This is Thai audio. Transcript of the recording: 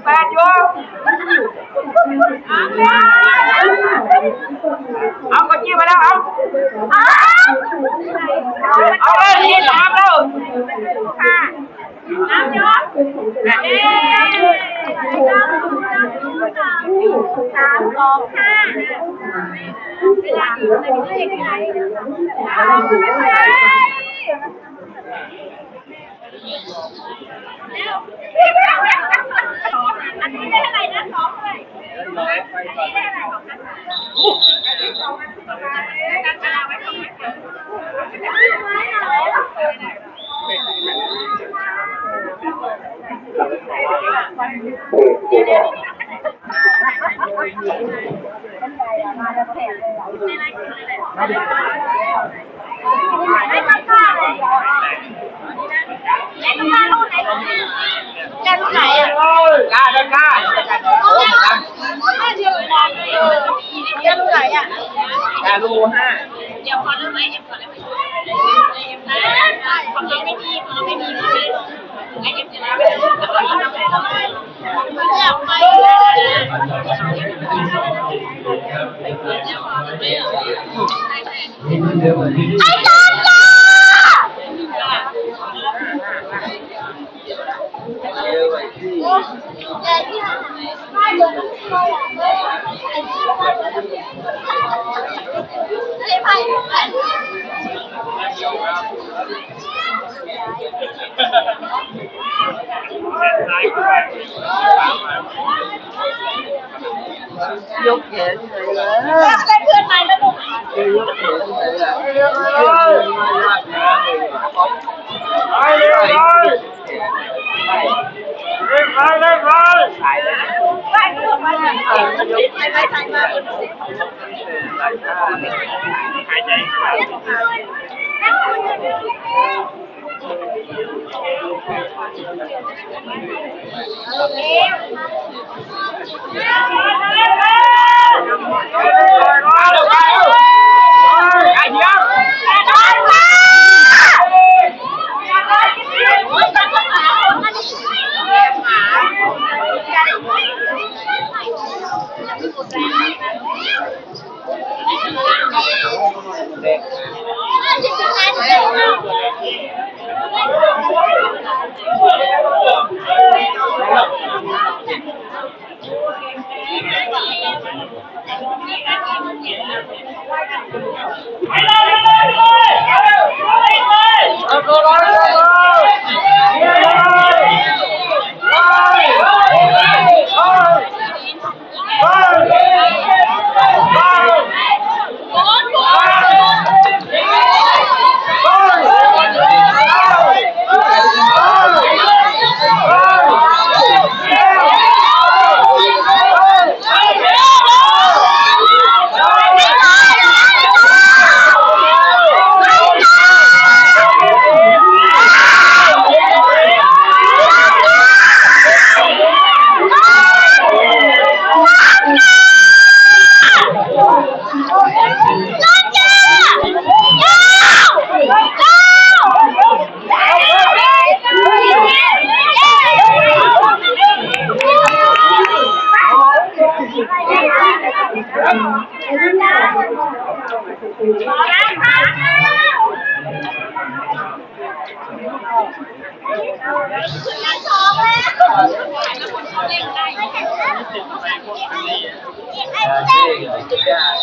แปดอยู่เอากระจี้มาแล้วเอาเลยนี่สามแล้วค่ะน้ำยศ3-2-5เวลาอยู่ในเลขไหนอันนี้ได้อะไรนะ2เลยได้อะไรของกันรู5เดี๋ยวพอแล้วไหมพอแล้วไม่มีไอ้ยังจะรับอยากไปไอ้ตายกแขนเลยเป็นเพื่อนใหม่แล้วลูกยกแขนเลยไปเลยเล่นไปเลยไปลูกไปมาหายใจYeah.